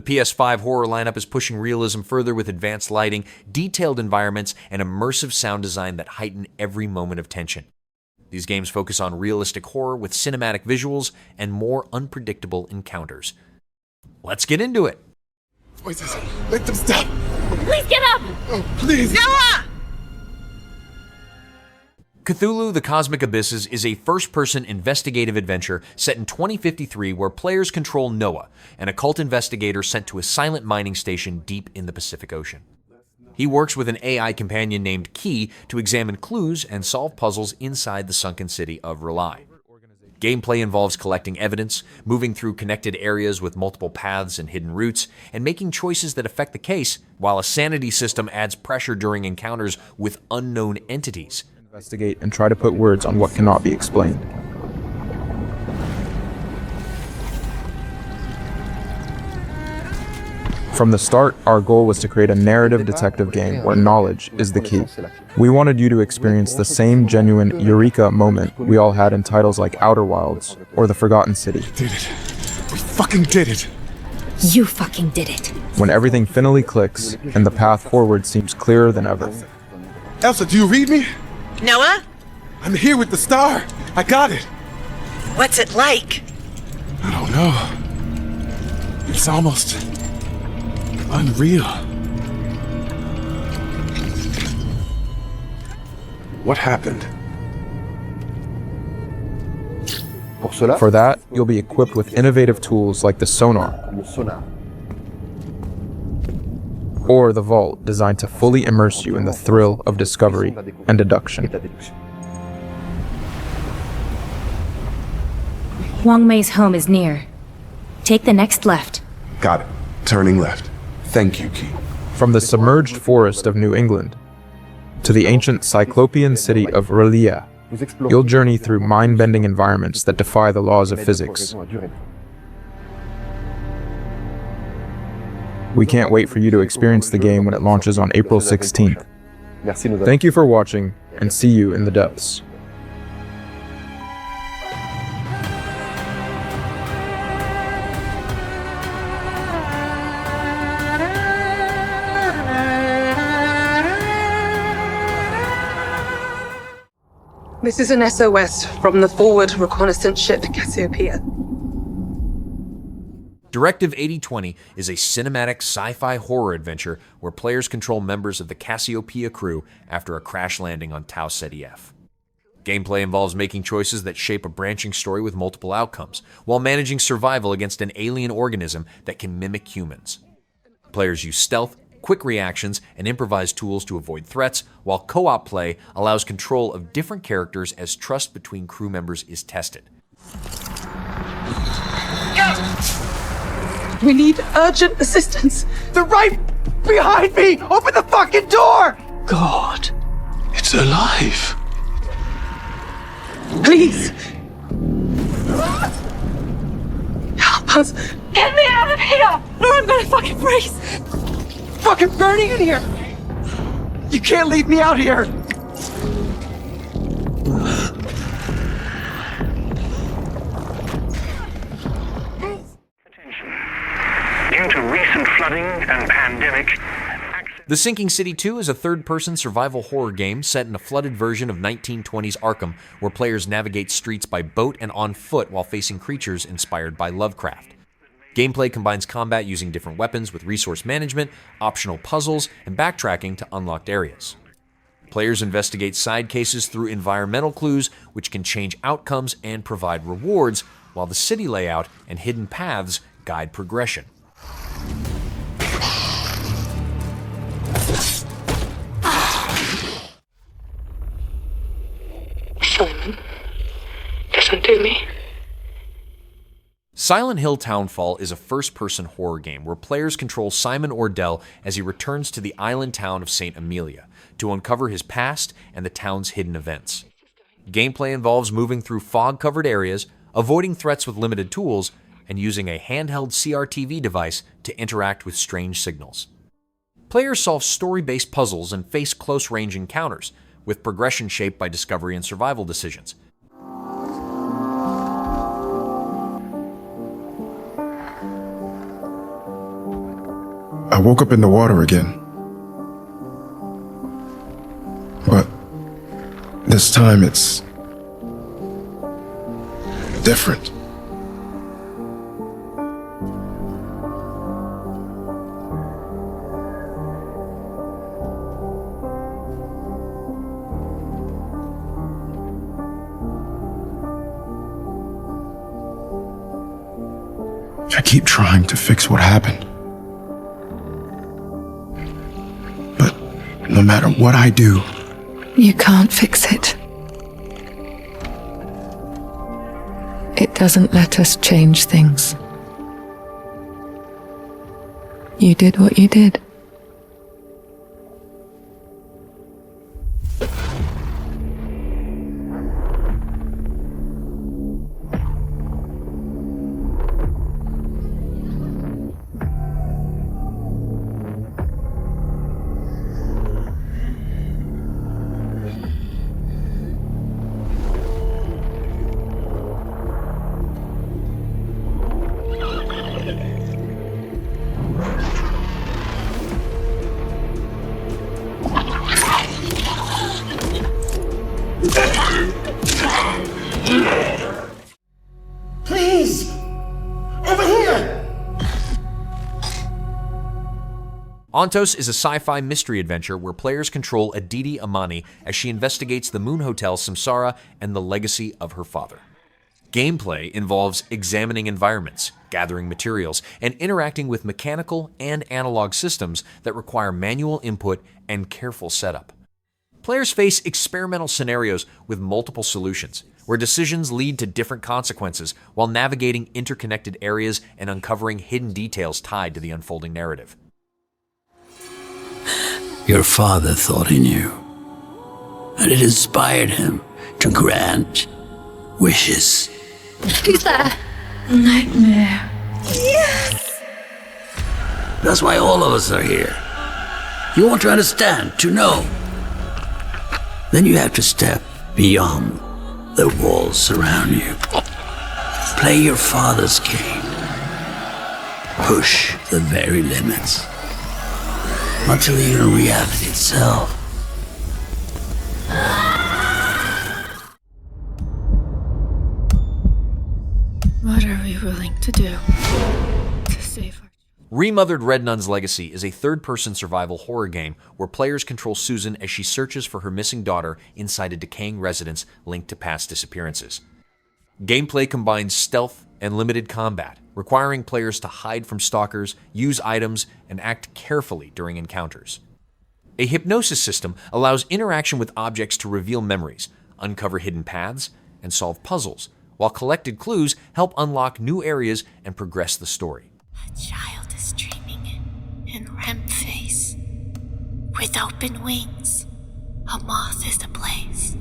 The PS5 horror lineup is pushing realism further with advanced lighting, detailed environments, and immersive sound design that heighten every moment of tension. These games focus on realistic horror with cinematic visuals and more unpredictable encounters. Let's get into it! Voices, let them stop! Please get up! Oh, please! Noah! Cthulhu: The Cosmic Abysses is a first-person investigative adventure set in 2053 where players control Noah, an occult investigator sent to a silent mining station deep in the Pacific Ocean. He works with an AI companion named Key to examine clues and solve puzzles inside the sunken city of R'lyeh. Gameplay involves collecting evidence, moving through connected areas with multiple paths and hidden routes, and making choices that affect the case, while a sanity system adds pressure during encounters with unknown entities. Investigate and try to put words on what cannot be explained. From the start, our goal was to create a narrative detective game where knowledge is the key. We wanted you to experience the same genuine eureka moment we all had in titles like Outer Wilds or The Forgotten City. Did it. We fucking did it. You fucking did it. When everything finally clicks and the path forward seems clearer than ever. Elsa, do you read me? Noah? I'm here with the star. I got it. What's it like? I don't know. It's almost unreal. What happened? For that, you'll be equipped with innovative tools like the sonar, or the vault, designed to fully immerse you in the thrill of discovery and deduction. Wang Mei's home is near. Take the next left. Got it. Turning left. Thank you, Key. From the submerged forest of New England to the ancient Cyclopean city of R'lyeh, you'll journey through mind-bending environments that defy the laws of physics. We can't wait for you to experience the game when it launches on April 16th. Thank you for watching, and see you in the depths. This is an SOS from the forward reconnaissance ship Cassiopeia. Directive 8020 is a cinematic sci-fi horror adventure where players control members of the Cassiopeia crew after a crash landing on Tau Ceti F. Gameplay involves making choices that shape a branching story with multiple outcomes, while managing survival against an alien organism that can mimic humans. Players use stealth, quick reactions, and improvised tools to avoid threats, while co-op play allows control of different characters as trust between crew members is tested. We need urgent assistance. They're right behind me! Open the fucking door! God. It's alive. Please. Help us. Get me out of here! Or I'm gonna fucking freeze! Fucking burning in here! You can't leave me out here! Due to recent flooding and pandemic, The Sinking City 2 is a third-person survival horror game set in a flooded version of 1920s Arkham, where players navigate streets by boat and on foot while facing creatures inspired by Lovecraft. Gameplay combines combat using different weapons with resource management, optional puzzles, and backtracking to unlocked areas. Players investigate side cases through environmental clues, which can change outcomes and provide rewards, while the city layout and hidden paths guide progression. Simon, listen to me. Silent Hill Townfall is a first-person horror game where players control Simon Ordell as he returns to the island town of St. Amelia to uncover his past and the town's hidden events. Gameplay involves moving through fog-covered areas, avoiding threats with limited tools, and using a handheld CRTV device to interact with strange signals. Players solve story-based puzzles and face close-range encounters, with progression shaped by discovery and survival decisions. I woke up in the water again. But this time it's different. I keep trying to fix what happened. But no matter what I do, you can't fix it. It doesn't let us change things. You did what you did. Please! Over here! Ontos is a sci-fi mystery adventure where players control Aditi Amani as she investigates the Moon Hotel Samsara and the legacy of her father. Gameplay involves examining environments, gathering materials, and interacting with mechanical and analog systems that require manual input and careful setup. Players face experimental scenarios with multiple solutions, where decisions lead to different consequences while navigating interconnected areas and uncovering hidden details tied to the unfolding narrative. Your father thought he knew, and it inspired him to grant wishes. Who's there? Nightmare. Yes! That's why all of us are here. You want to understand, to know. Then you have to step beyond the walls surround you. Play your father's game. Push the very limits. Until even reality itself. What are we willing to do to save our... Remothered Red Nun's Legacy is a third-person survival horror game where players control Susan as she searches for her missing daughter inside a decaying residence linked to past disappearances. Gameplay combines stealth and limited combat, requiring players to hide from stalkers, use items, and act carefully during encounters. A hypnosis system allows interaction with objects to reveal memories, uncover hidden paths, and solve puzzles, while collected clues help unlock new areas and progress the story. A child is dreaming in REM phase. With open wings, a moth is ablaze.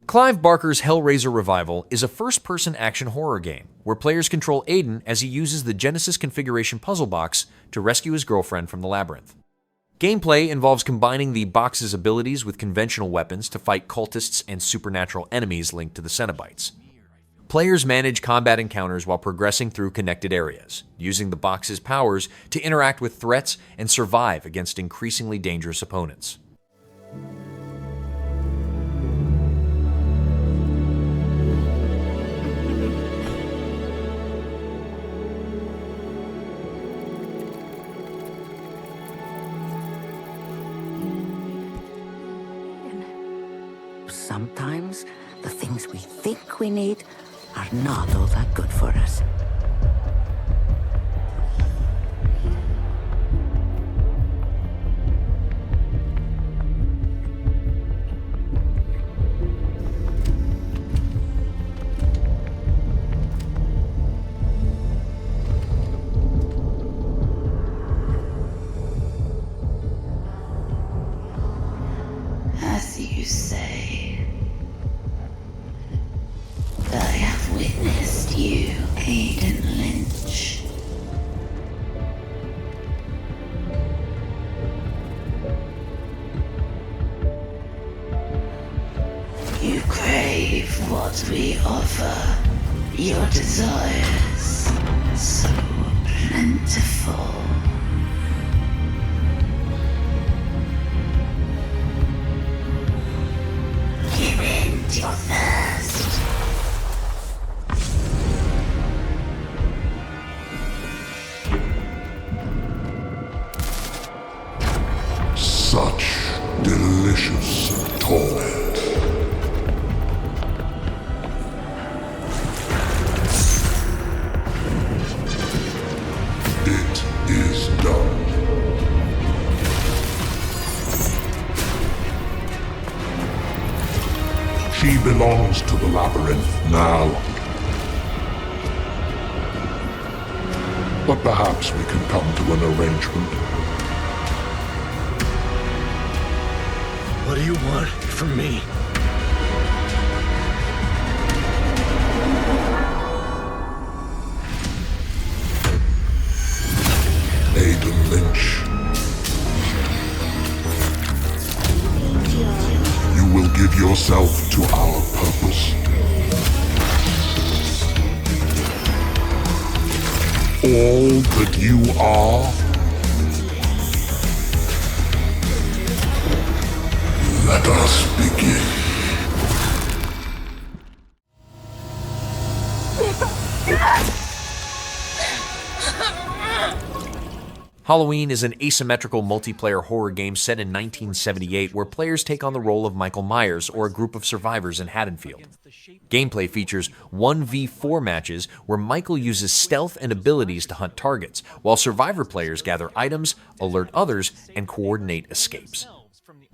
Clive Barker's Hellraiser Revival is a first-person action horror game where players control Aiden as he uses the Genesis configuration puzzle box to rescue his girlfriend from the labyrinth. Gameplay involves combining the box's abilities with conventional weapons to fight cultists and supernatural enemies linked to the Cenobites. Players manage combat encounters while progressing through connected areas, using the box's powers to interact with threats and survive against increasingly dangerous opponents. Sometimes the things we think we need are not all that good for us. As you say, I have witnessed you, Aiden. Your desires so plentiful. Give in to your thirst. Such delicious torment. It is done. She belongs to the labyrinth now. But perhaps we can come to an arrangement. What do you want from me? Aiden Lynch. You will give yourself to our purpose. All that you are. Let us begin. Halloween is an asymmetrical multiplayer horror game set in 1978 where players take on the role of Michael Myers or a group of survivors in Haddonfield. Gameplay features 1v4 matches where Michael uses stealth and abilities to hunt targets, while survivor players gather items, alert others, and coordinate escapes.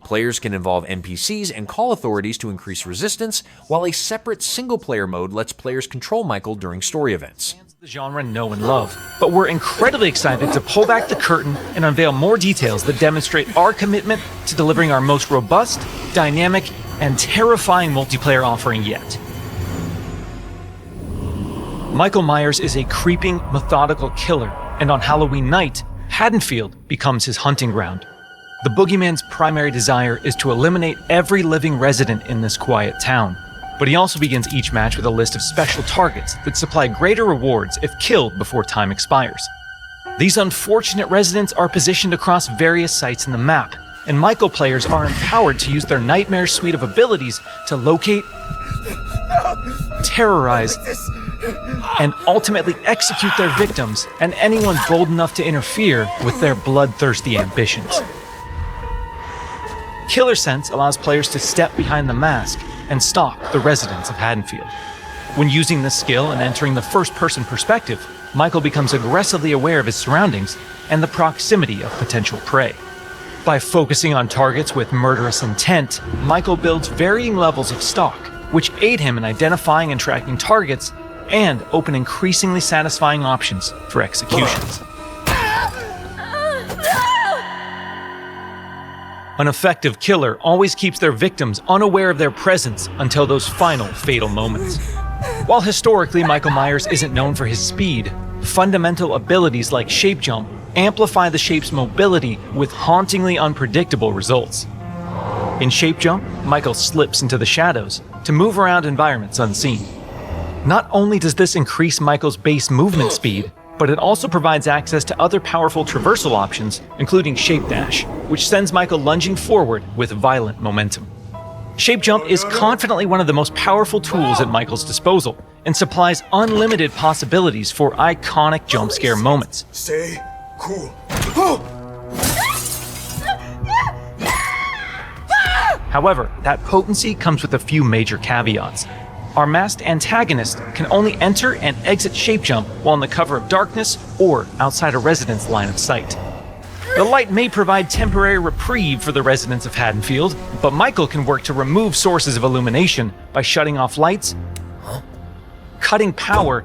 Players can involve NPCs and call authorities to increase resistance, while a separate single-player mode lets players control Michael during story events. The genre know and love, but we're incredibly excited to pull back the curtain and unveil more details that demonstrate our commitment to delivering our most robust, dynamic, and terrifying multiplayer offering yet. Michael Myers is a creeping, methodical killer, and on Halloween night, Haddonfield becomes his hunting ground. The boogeyman's primary desire is to eliminate every living resident in this quiet town, but he also begins each match with a list of special targets that supply greater rewards if killed before time expires. These unfortunate residents are positioned across various sites in the map, and Michael players are empowered to use their nightmare suite of abilities to locate, terrorize, and ultimately execute their victims and anyone bold enough to interfere with their bloodthirsty ambitions. Killer Sense allows players to step behind the mask and stalk the residents of Haddonfield. When using this skill and entering the first-person perspective, Michael becomes aggressively aware of his surroundings and the proximity of potential prey. By focusing on targets with murderous intent, Michael builds varying levels of stalk, which aid him in identifying and tracking targets and open increasingly satisfying options for executions. An effective killer always keeps their victims unaware of their presence until those final fatal moments. While historically Michael Myers isn't known for his speed, fundamental abilities like shape jump amplify the shape's mobility with hauntingly unpredictable results. In shape jump, Michael slips into the shadows to move around environments unseen. Not only does this increase Michael's base movement speed, but it also provides access to other powerful traversal options, including Shape Dash, which sends Michael lunging forward with violent momentum. Shape Jump is confidently one of the most powerful tools at Michael's disposal, and supplies unlimited possibilities for iconic jump scare moments. Stay cool. However, that potency comes with a few major caveats. Our masked antagonist can only enter and exit Shape Jump while in the cover of darkness or outside a resident's line of sight. The light may provide temporary reprieve for the residents of Haddonfield, but Michael can work to remove sources of illumination by shutting off lights, cutting power,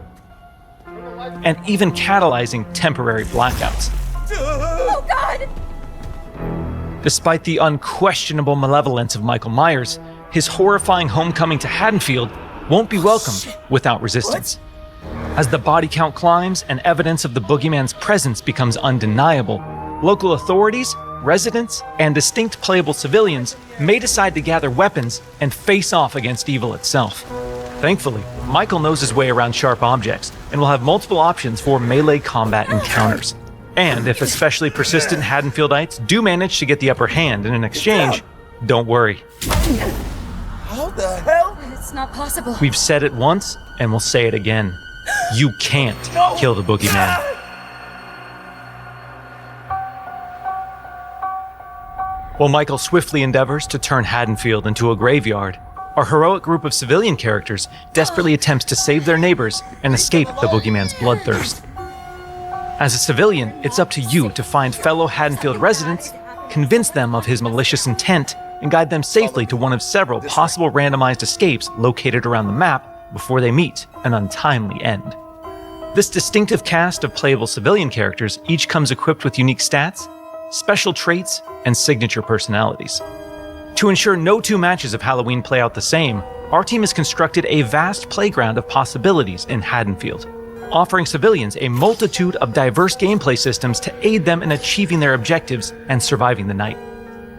and even catalyzing temporary blackouts. Oh God! Despite the unquestionable malevolence of Michael Myers, his horrifying homecoming to Haddonfield won't be welcomed without resistance. As the body count climbs and evidence of the boogeyman's presence becomes undeniable, local authorities, residents, and distinct playable civilians may decide to gather weapons and face off against evil itself. Thankfully, Michael knows his way around sharp objects and will have multiple options for melee combat encounters. And if especially persistent Haddonfieldites do manage to get the upper hand in an exchange, don't worry. How the hell? It's not possible. We've said it once, and we'll say it again. You can't kill the boogeyman. While Michael swiftly endeavors to turn Haddonfield into a graveyard, our heroic group of civilian characters desperately attempts to save their neighbors and escape the boogeyman's bloodthirst. As a civilian, it's up to you to find fellow Haddonfield residents, convince them of his malicious intent, and guide them safely to one of several possible randomized escapes located around the map before they meet an untimely end. This distinctive cast of playable civilian characters each comes equipped with unique stats, special traits, and signature personalities. To ensure no two matches of Halloween play out the same, our team has constructed a vast playground of possibilities in Haddonfield, offering civilians a multitude of diverse gameplay systems to aid them in achieving their objectives and surviving the night.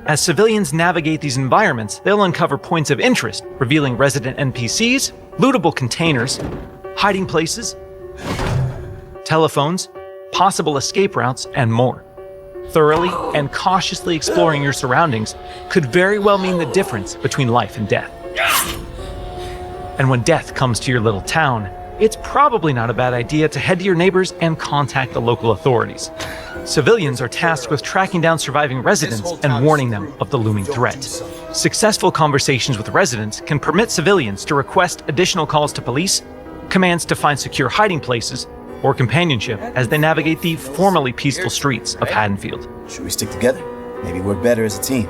As civilians navigate these environments, they'll uncover points of interest, revealing resident NPCs, lootable containers, hiding places, telephones, possible escape routes, and more. Thoroughly and cautiously exploring your surroundings could very well mean the difference between life and death. And when death comes to your little town, it's probably not a bad idea to head to your neighbors and contact the local authorities. Civilians are tasked with tracking down surviving residents and warning them of the looming threat. Successful conversations with residents can permit civilians to request additional calls to police, commands to find secure hiding places, or companionship as they navigate the formerly peaceful streets of Haddonfield. Should we stick together? Maybe work better as a team.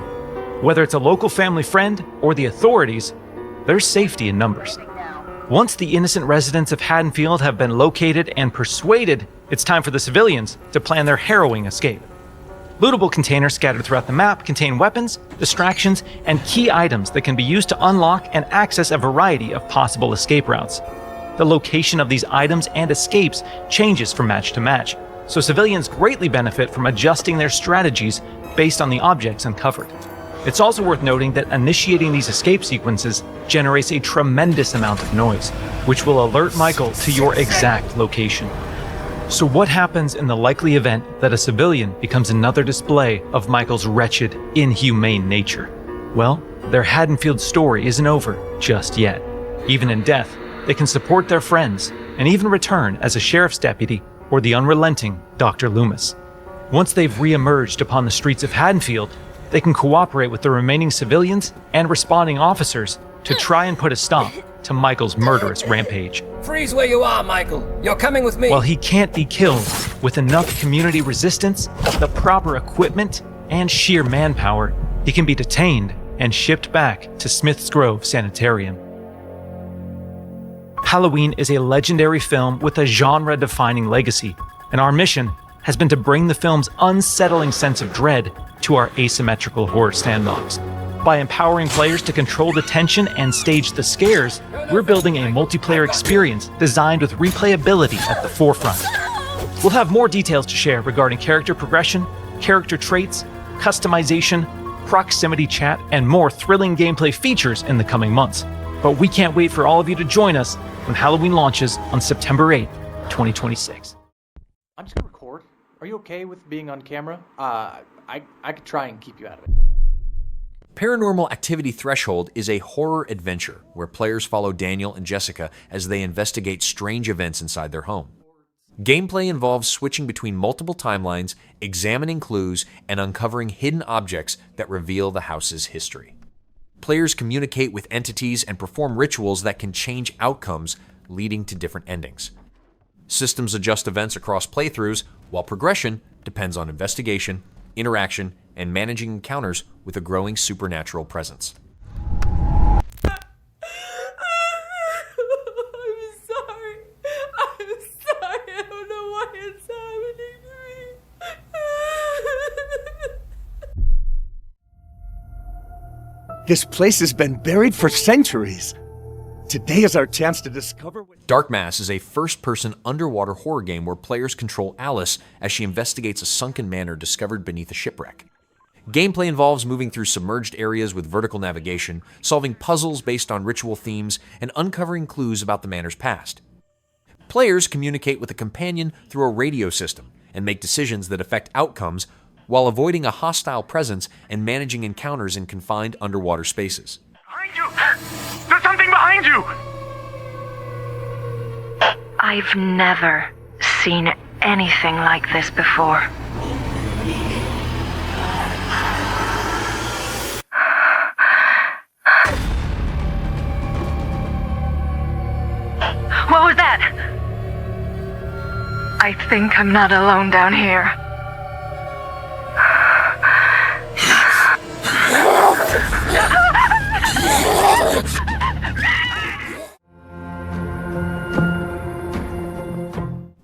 Whether it's a local family friend or the authorities, there's safety in numbers. Once the innocent residents of Haddonfield have been located and persuaded, it's time for the civilians to plan their harrowing escape. Lootable containers scattered throughout the map contain weapons, distractions, and key items that can be used to unlock and access a variety of possible escape routes. The location of these items and escapes changes from match to match, so civilians greatly benefit from adjusting their strategies based on the objects uncovered. It's also worth noting that initiating these escape sequences generates a tremendous amount of noise, which will alert Michael to your exact location. So what happens in the likely event that a civilian becomes another display of Michael's wretched, inhumane nature? Well, their Haddonfield story isn't over just yet. Even in death, they can support their friends and even return as a sheriff's deputy or the unrelenting Dr. Loomis. Once they've re-emerged upon the streets of Haddonfield, they can cooperate with the remaining civilians and responding officers to try and put a stop to Michael's murderous rampage. Freeze where you are, Michael. You're coming with me. While he can't be killed, with enough community resistance, the proper equipment, and sheer manpower, he can be detained and shipped back to Smith's Grove Sanitarium. Halloween is a legendary film with a genre-defining legacy, and our mission has been to bring the film's unsettling sense of dread to our asymmetrical horror sandbox. By empowering players to control the tension and stage the scares, we're building a multiplayer experience designed with replayability at the forefront. We'll have more details to share regarding character progression, character traits, customization, proximity chat, and more thrilling gameplay features in the coming months. But we can't wait for all of you to join us when Halloween launches on September 8th, 2026. I'm just gonna record. Are you okay with being on camera? I could try and keep you out of it. Paranormal Activity Threshold is a horror adventure where players follow Daniel and Jessica as they investigate strange events inside their home. Gameplay involves switching between multiple timelines, examining clues, and uncovering hidden objects that reveal the house's history. Players communicate with entities and perform rituals that can change outcomes, leading to different endings. Systems adjust events across playthroughs, while progression depends on investigation, interaction, and managing encounters with a growing supernatural presence. I'm sorry. I don't know why it's happening to me. This place has been buried for centuries. Today is our chance to discover what... Dark Mass is a first-person underwater horror game where players control Alice as she investigates a sunken manor discovered beneath a shipwreck. Gameplay involves moving through submerged areas with vertical navigation, solving puzzles based on ritual themes, and uncovering clues about the manor's past. Players communicate with a companion through a radio system and make decisions that affect outcomes while avoiding a hostile presence and managing encounters in confined underwater spaces. Behind you! There's something behind you! I've never seen anything like this before. What was that? I think I'm not alone down here.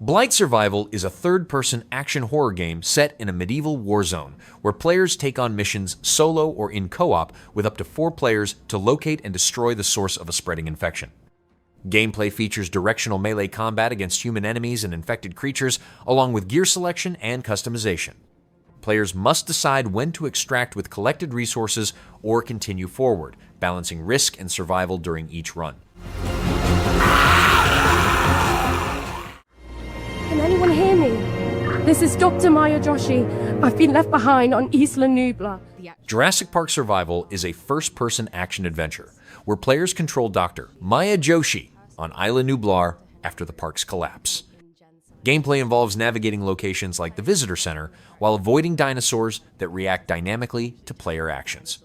Blight Survival is a third-person action horror game set in a medieval war zone, where players take on missions solo or in co-op with up to 4 players to locate and destroy the source of a spreading infection. Gameplay features directional melee combat against human enemies and infected creatures, along with gear selection and customization. Players must decide when to extract with collected resources or continue forward, balancing risk and survival during each run. Can anyone hear me? This is Dr. Maya Joshi. I've been left behind on Isla Nubla. Jurassic Park Survival is a first-person action adventure where players control Dr. Maya Joshi on Isla Nublar after the park's collapse. Gameplay involves navigating locations like the Visitor Center while avoiding dinosaurs that react dynamically to player actions.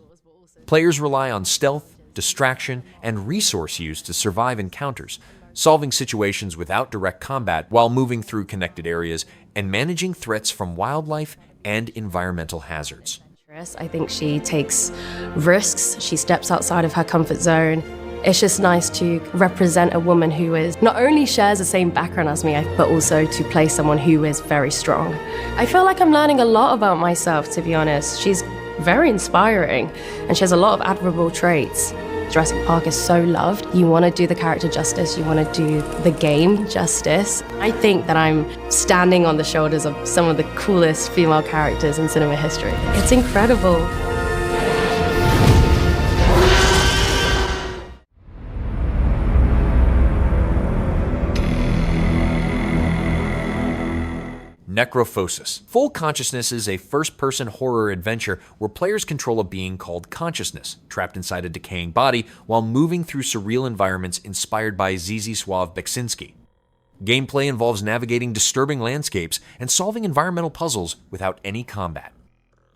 Players rely on stealth, distraction, and resource use to survive encounters, solving situations without direct combat while moving through connected areas and managing threats from wildlife and environmental hazards. I think she takes risks, she steps outside of her comfort zone. It's just nice to represent a woman who is not only shares the same background as me, but also to play someone who is very strong. I feel like I'm learning a lot about myself, to be honest. She's very inspiring and she has a lot of admirable traits. Jurassic Park is so loved. You want to do the character justice, you want to do the game justice. I think that I'm standing on the shoulders of some of the coolest female characters in cinema history. It's incredible. Necrophosis. Full Consciousness is a first-person horror adventure where players control a being called Consciousness, trapped inside a decaying body while moving through surreal environments inspired by Zdzisław Beksinski. Gameplay involves navigating disturbing landscapes and solving environmental puzzles without any combat.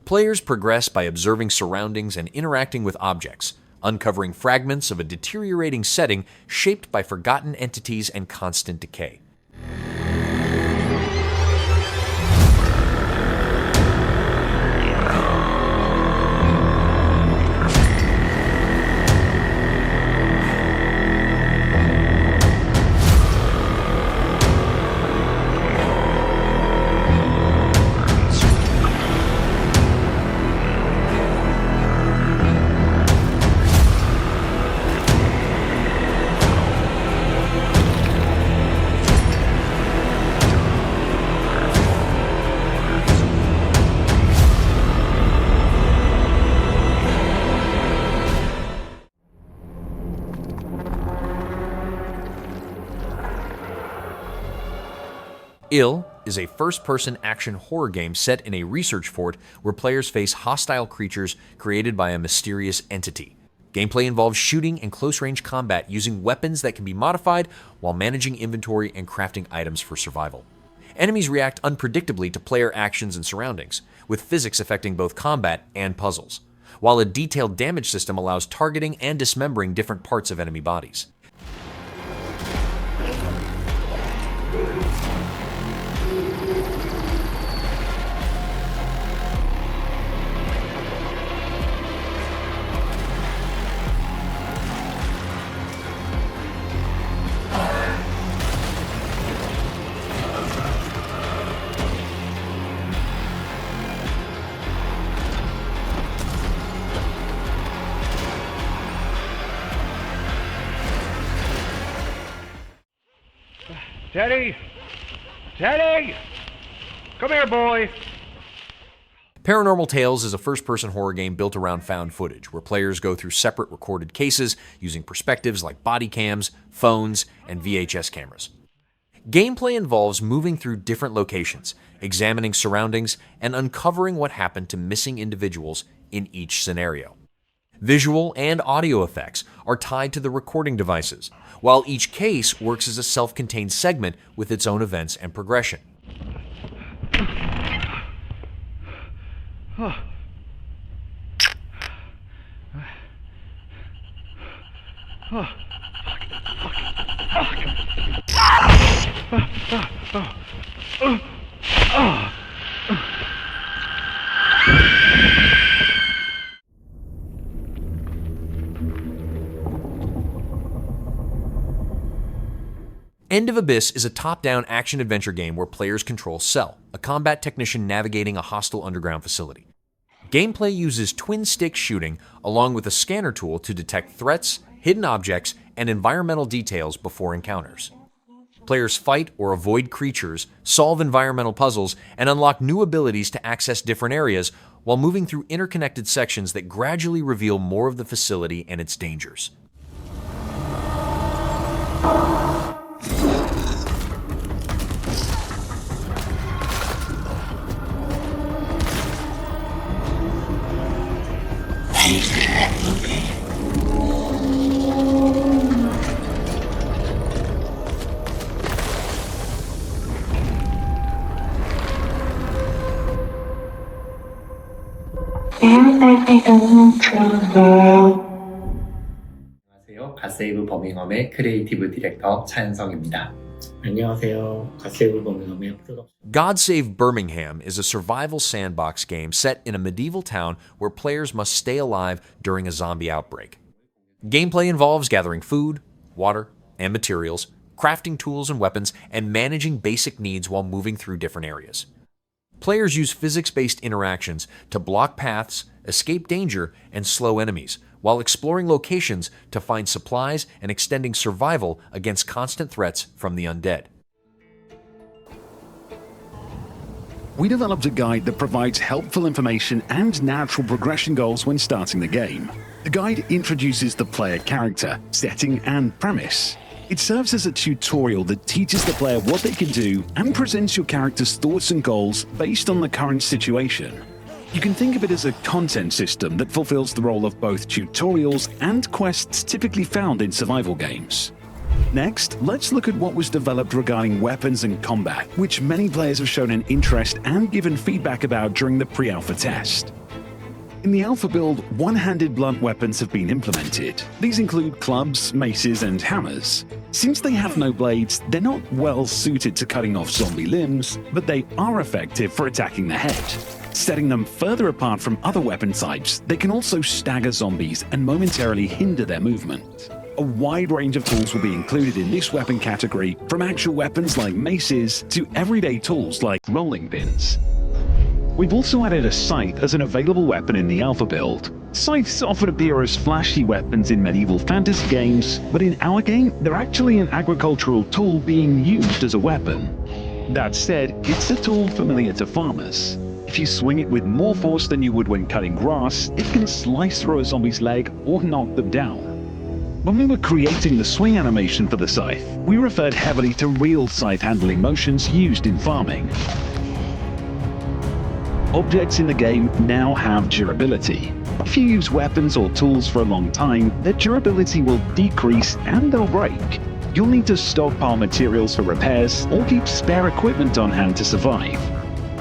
Players progress by observing surroundings and interacting with objects, uncovering fragments of a deteriorating setting shaped by forgotten entities and constant decay. Ill is a first-person action horror game set in a research fort where players face hostile creatures created by a mysterious entity. Gameplay involves shooting and close-range combat using weapons that can be modified while managing inventory and crafting items for survival. Enemies react unpredictably to player actions and surroundings, with physics affecting both combat and puzzles, while a detailed damage system allows targeting and dismembering different parts of enemy bodies. Teddy! Teddy! Come here, boy! Paranormal Tales is a first-person horror game built around found footage, where players go through separate recorded cases using perspectives like body cams, phones, and VHS cameras. Gameplay involves moving through different locations, examining surroundings, and uncovering what happened to missing individuals in each scenario. Visual and audio effects are tied to the recording devices, while each case works as a self-contained segment with its own events and progression. End of Abyss is a top-down action-adventure game where players control Cell, a combat technician navigating a hostile underground facility. Gameplay uses twin-stick shooting along with a scanner tool to detect threats, hidden objects, and environmental details before encounters. Players fight or avoid creatures, solve environmental puzzles, and unlock new abilities to access different areas while moving through interconnected sections that gradually reveal more of the facility and its dangers. 안녕하세요. 갓세이브 버밍엄의 크리에이티브 디렉터 차현성입니다. 안녕하세요. 갓세이브 버밍엄의 God Save Birmingham is a survival sandbox game set in a medieval town where players must stay alive during a zombie outbreak. Gameplay involves gathering food, water, and materials, crafting tools and weapons, and managing basic needs while moving through different areas. Players use physics-based interactions to block paths, escape danger, and slow enemies, while exploring locations to find supplies and extending survival against constant threats from the undead. We developed a guide that provides helpful information and natural progression goals when starting the game. The guide introduces the player character, setting, and premise. It serves as a tutorial that teaches the player what they can do and presents your character's thoughts and goals based on the current situation. You can think of it as a content system that fulfills the role of both tutorials and quests typically found in survival games. Next, let's look at what was developed regarding weapons and combat, which many players have shown an interest and given feedback about during the pre-alpha test. In the alpha build, one-handed blunt weapons have been implemented. These include clubs, maces, and hammers. Since they have no blades, they're not well suited to cutting off zombie limbs, but they are effective for attacking the head. Setting them further apart from other weapon types, they can also stagger zombies and momentarily hinder their movement. A wide range of tools will be included in this weapon category, from actual weapons like maces to everyday tools like rolling pins. We've also added a scythe as an available weapon in the alpha build. Scythes often appear as flashy weapons in medieval fantasy games, but in our game, they're actually an agricultural tool being used as a weapon. That said, it's a tool familiar to farmers. If you swing it with more force than you would when cutting grass, it can slice through a zombie's leg or knock them down. When we were creating the swing animation for the scythe, we referred heavily to real scythe handling motions used in farming. Objects in the game now have durability. If you use weapons or tools for a long time, their durability will decrease and they'll break. You'll need to stockpile materials for repairs or keep spare equipment on hand to survive.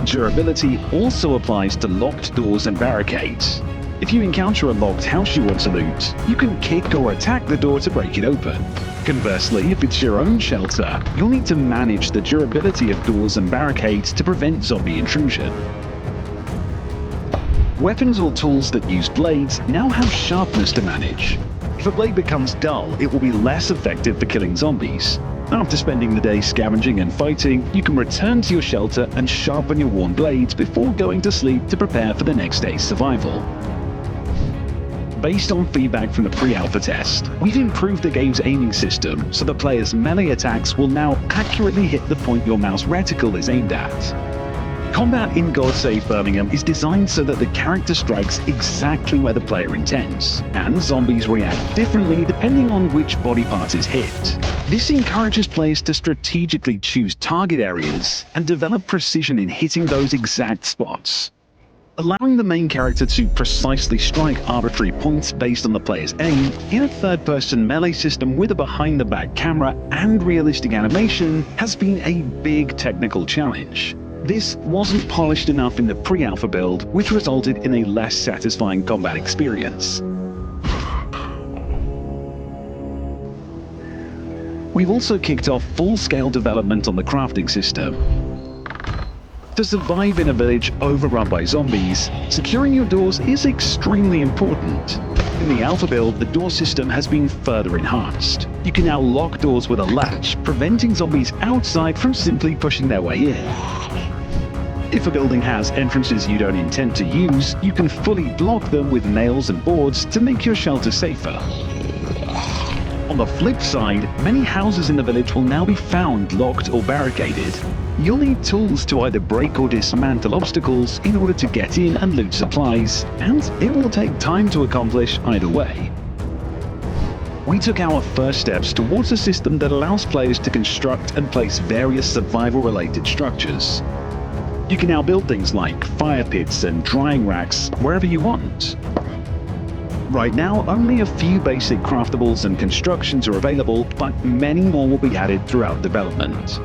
Durability also applies to locked doors and barricades. If you encounter a locked house you want to loot, you can kick or attack the door to break it open. Conversely, if it's your own shelter, you'll need to manage the durability of doors and barricades to prevent zombie intrusion. Weapons or tools that use blades now have sharpness to manage. If a blade becomes dull, it will be less effective for killing zombies. After spending the day scavenging and fighting, you can return to your shelter and sharpen your worn blades before going to sleep to prepare for the next day's survival. Based on feedback from the pre-alpha test, we've improved the game's aiming system so the player's melee attacks will now accurately hit the point your mouse reticle is aimed at. Combat in God Save Birmingham is designed so that the character strikes exactly where the player intends, and zombies react differently depending on which body part is hit. This encourages players to strategically choose target areas and develop precision in hitting those exact spots. Allowing the main character to precisely strike arbitrary points based on the player's aim in a third-person melee system with a behind-the-back camera and realistic animation has been a big technical challenge. This wasn't polished enough in the pre-alpha build, which resulted in a less satisfying combat experience. We've also kicked off full-scale development on the crafting system. To survive in a village overrun by zombies, securing your doors is extremely important. In the alpha build, the door system has been further enhanced. You can now lock doors with a latch, preventing zombies outside from simply pushing their way in. If a building has entrances you don't intend to use, you can fully block them with nails and boards to make your shelter safer. On the flip side, many houses in the village will now be found locked or barricaded. You'll need tools to either break or dismantle obstacles in order to get in and loot supplies, and it will take time to accomplish either way. We took our first steps towards a system that allows players to construct and place various survival-related structures. You can now build things like fire pits and drying racks wherever you want. Right now, only a few basic craftables and constructions are available, but many more will be added throughout development.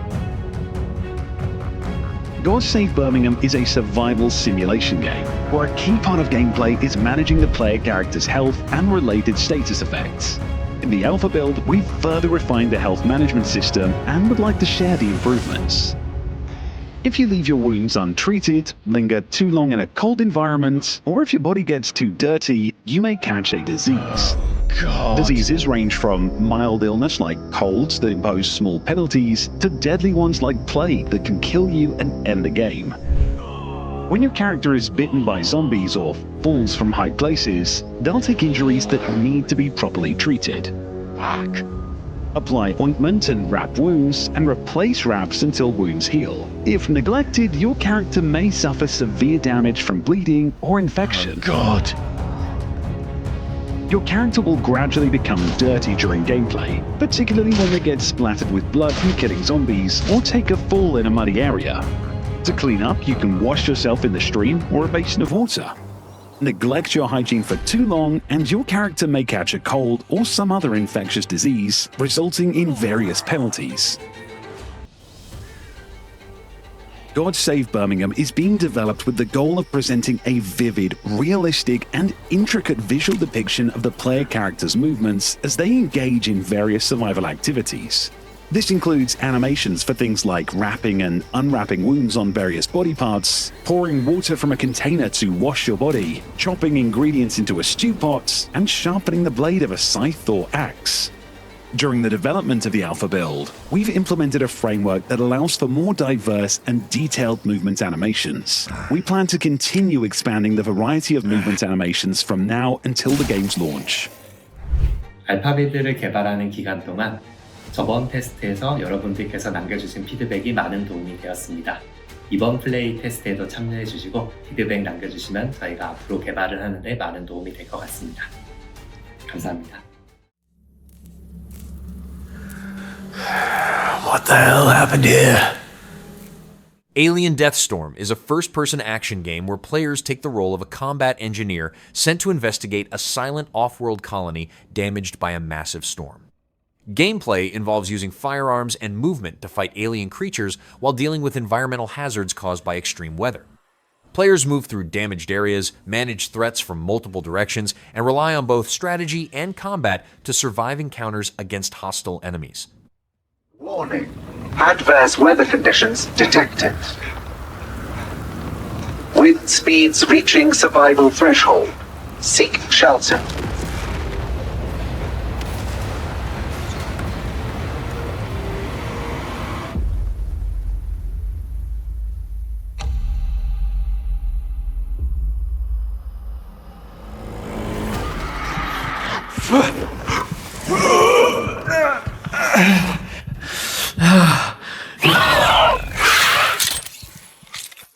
God Save Birmingham is a survival simulation game, where a key part of gameplay is managing the player character's health and related status effects. In the alpha build, we've further refined the health management system and would like to share the improvements. If you leave your wounds untreated, linger too long in a cold environment, or if your body gets too dirty, you may catch a disease. Diseases range from mild illness like colds that impose small penalties, to deadly ones like plague that can kill you and end the game. When your character is bitten by zombies or falls from high places, they'll take injuries that need to be properly treated. Apply ointment and wrap wounds, and replace wraps until wounds heal. If neglected, your character may suffer severe damage from bleeding or infection. Your character will gradually become dirty during gameplay, particularly when they get splattered with blood from killing zombies or take a fall in a muddy area. To clean up, you can wash yourself in the stream or a basin of water. Neglect your hygiene for too long, and your character may catch a cold or some other infectious disease, resulting in various penalties. God Save Birmingham is being developed with the goal of presenting a vivid, realistic, and intricate visual depiction of the player character's movements as they engage in various survival activities. This includes animations for things like wrapping and unwrapping wounds on various body parts, pouring water from a container to wash your body, chopping ingredients into a stew pot, and sharpening the blade of a scythe or axe. During the development of the alpha build, we've implemented a framework that allows for more diverse and detailed movement animations. We plan to continue expanding the variety of movement animations from now until the game's launch. 알파비드를 개발하는 기간 동안 저번 테스트에서 여러분들께서 남겨주신 피드백이 많은 도움이 되었습니다. 이번 플레이 테스트에도 참여해주시고 피드백 남겨주시면 저희가 앞으로 개발을 하는데 많은 도움이 될 것 같습니다. 감사합니다. What the hell happened here? Alien Deathstorm is a first-person action game where players take the role of a combat engineer sent to investigate a silent off-world colony damaged by a massive storm. Gameplay involves using firearms and movement to fight alien creatures while dealing with environmental hazards caused by extreme weather. Players move through damaged areas, manage threats from multiple directions, and rely on both strategy and combat to survive encounters against hostile enemies. Warning. Adverse weather conditions detected. Wind speeds reaching survival threshold. Seek shelter.